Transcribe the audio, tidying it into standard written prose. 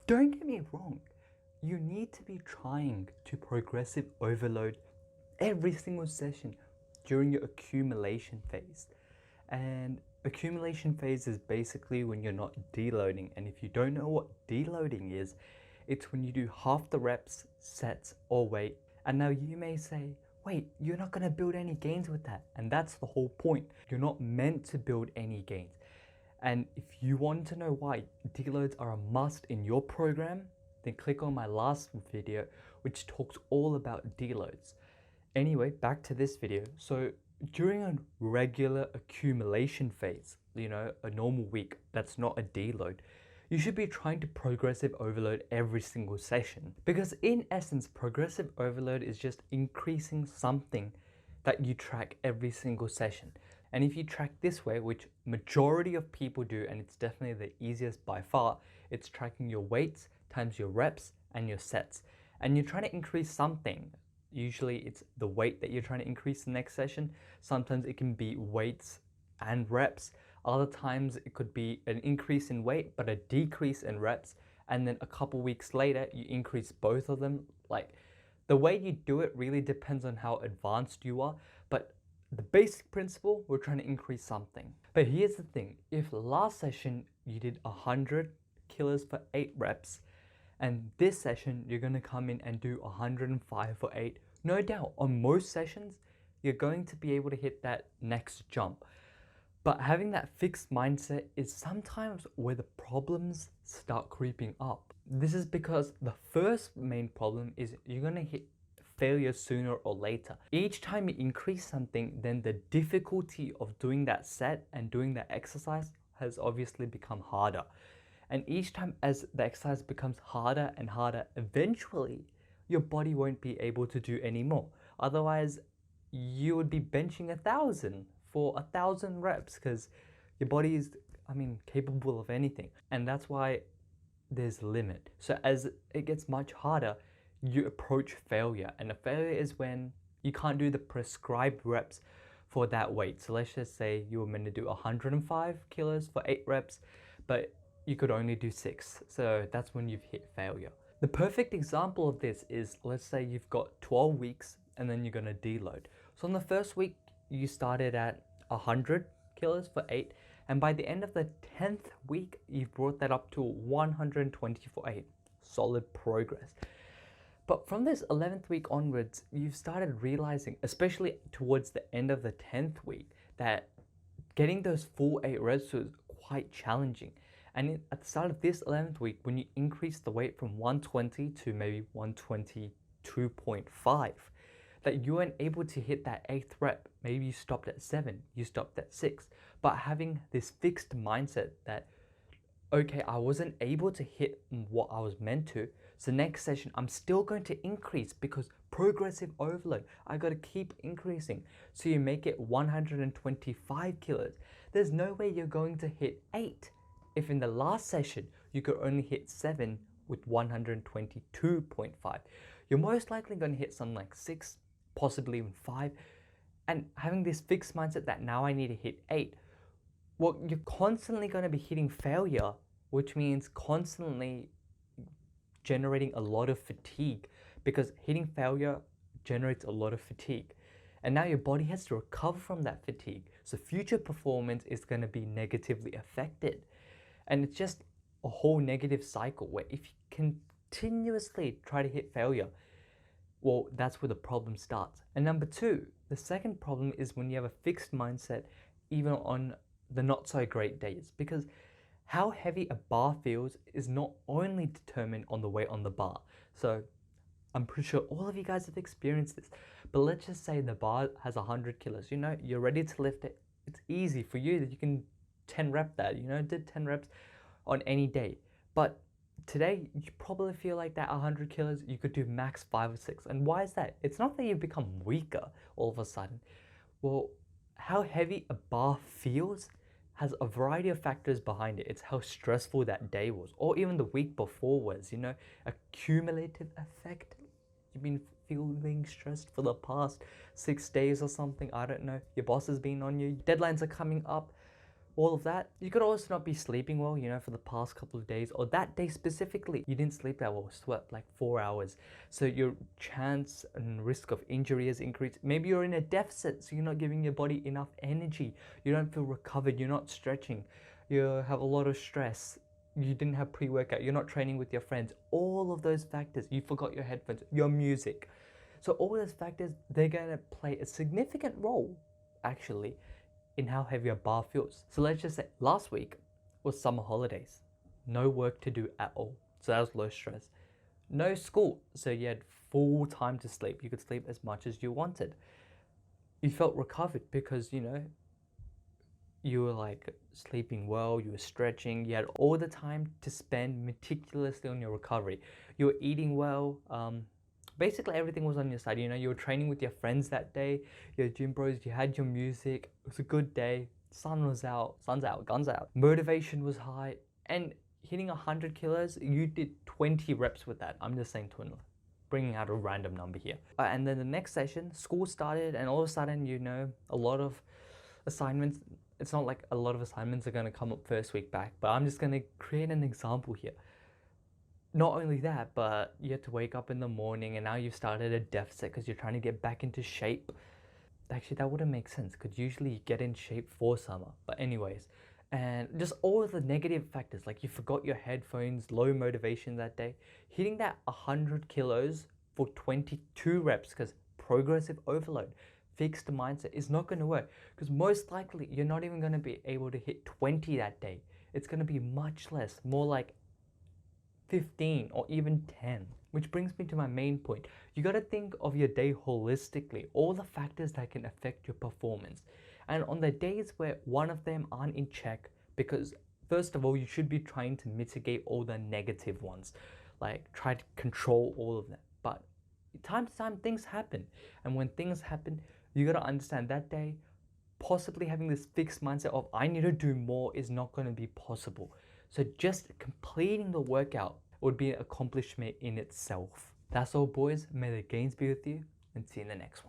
Don't get me wrong, you need to be trying to progressive overload every single session during your accumulation phase. And accumulation phase is basically when you're not deloading. And if you don't know what deloading is, it's when you do half the reps, sets, or weight. And now you may say, wait, you're not going to build any gains with that. And that's the whole point. You're not meant to build any gains. And if you want to know why deloads are a must in your program, then click on my last video, which talks all about deloads. Anyway, back to this video. So during a regular accumulation phase, a normal week that's not a deload, you should be trying to progressive overload every single session. Because in essence, progressive overload is just increasing something that you track every single session. And if you track this way, which majority of people do, and it's definitely the easiest by far, it's tracking your weights times your reps and your sets. And you're trying to increase something. Usually it's the weight that you're trying to increase the next session. Sometimes it can be weights and reps. Other times it could be an increase in weight, but a decrease in reps. And then a couple weeks later, you increase both of them. Like, the way you do it really depends on how advanced you are. But the basic principle, we're trying to increase something. But here's the thing. If last session you did 100 kilos for 8 reps, and this session, you're going to come in and do 105 for 8. No doubt, on most sessions, you're going to be able to hit that next jump. But having that fixed mindset is sometimes where the problems start creeping up. This is because the first main problem is you're going to hit failure sooner or later. Each time you increase something, then the difficulty of doing that set and doing that exercise has obviously become harder. And each time as the exercise becomes harder and harder, eventually your body won't be able to do any more. Otherwise, you would be benching 1,000 for 1,000 reps because your body is, capable of anything. And that's why there's a limit. So as it gets much harder, you approach failure. And a failure is when you can't do the prescribed reps for that weight. So let's just say you were meant to do 105 kilos for 8 reps, but you could only do 6. So that's when you've hit failure. The perfect example of this is, let's say you've got 12 weeks and then you're gonna deload. So on the first week, you started at 100 kilos for 8. And by the end of the 10th week, you've brought that up to 120 for 8. Solid progress. But from this 11th week onwards, you've started realizing, especially towards the end of the 10th week, that getting those full 8 reps was quite challenging. And at the start of this 11th week, when you increase the weight from 120 to maybe 122.5, that you weren't able to hit that 8th rep. Maybe you stopped at 7, you stopped at 6. But having this fixed mindset that, okay, I wasn't able to hit what I was meant to, so next session I'm still going to increase because progressive overload, I got to keep increasing. So you make it 125 kilos. There's no way you're going to hit 8 if in the last session you could only hit 7 with 122.5. You're most likely going to hit something like 6, possibly even 5. And having this fixed mindset that now I need to hit 8, well, you're constantly going to be hitting failure, which means constantly generating a lot of fatigue, because hitting failure generates a lot of fatigue. And now your body has to recover from that fatigue. So future performance is going to be negatively affected. And it's just a whole negative cycle where if you continuously try to hit failure, well, that's where the problem starts. And number 2, the second problem is when you have a fixed mindset, even on the not so great days, because how heavy a bar feels is not only determined on the weight on the bar. So I'm pretty sure all of you guys have experienced this, but let's just say the bar has 100 kilos, you're ready to lift it. It's easy for you that you can 10 rep that, did 10 reps on any day. But today, you probably feel like that 100 kilos, you could do max 5 or 6. And why is that? It's not that you've become weaker all of a sudden. Well, how heavy a bar feels has a variety of factors behind it. It's how stressful that day was, or even the week before was, a cumulative effect. You've been feeling stressed for the past 6 days or something, I don't know. Your boss has been on you, deadlines are coming up. all of that. You could also not be sleeping well, for the past couple of days, or that day specifically, you didn't sleep that well, slept like 4 hours. So your chance and risk of injury has increased. Maybe you're in a deficit, so you're not giving your body enough energy. You don't feel recovered, you're not stretching, you have a lot of stress. You didn't have pre-workout, you're not training with your friends. All of those factors, you forgot your headphones, your music. So all those factors, they're gonna play a significant role, actually, in how heavy your bar feels. So let's just say last week was summer holidays. No work to do at all. So that was low stress. No school, so you had full time to sleep. You could sleep as much as you wanted. You felt recovered because, you were like sleeping well, you were stretching, you had all the time to spend meticulously on your recovery. You were eating well, basically everything was on your side. You were training with your friends that day, your gym bros, you had your music, it was a good day, sun was out, sun's out, guns out. Motivation was high, and hitting 100 kilos, you did 20 reps with that. I'm just saying 20, bringing out a random number here. And then the next session, school started, and all of a sudden, a lot of assignments, it's not like a lot of assignments are going to come up first week back, but I'm just going to create an example here. Not only that, but you have to wake up in the morning and now you've started a deficit because you're trying to get back into shape. Actually, that wouldn't make sense because usually you get in shape for summer. But anyways, and just all of the negative factors, like you forgot your headphones, low motivation that day, hitting that 100 kilos for 22 reps because progressive overload, fixed mindset is not going to work because most likely you're not even going to be able to hit 20 that day. It's going to be much less, more like 15 or even 10. Which brings me to my main point. You got to think of your day holistically, all the factors that can affect your performance. And on the days where one of them aren't in check, because first of all, you should be trying to mitigate all the negative ones, like try to control all of them. But time to time, things happen. And when things happen, you got to understand that day, possibly having this fixed mindset of I need to do more is not going to be possible. So just completing the workout would be an accomplishment in itself. That's all, boys. May the gains be with you, and see you in the next one.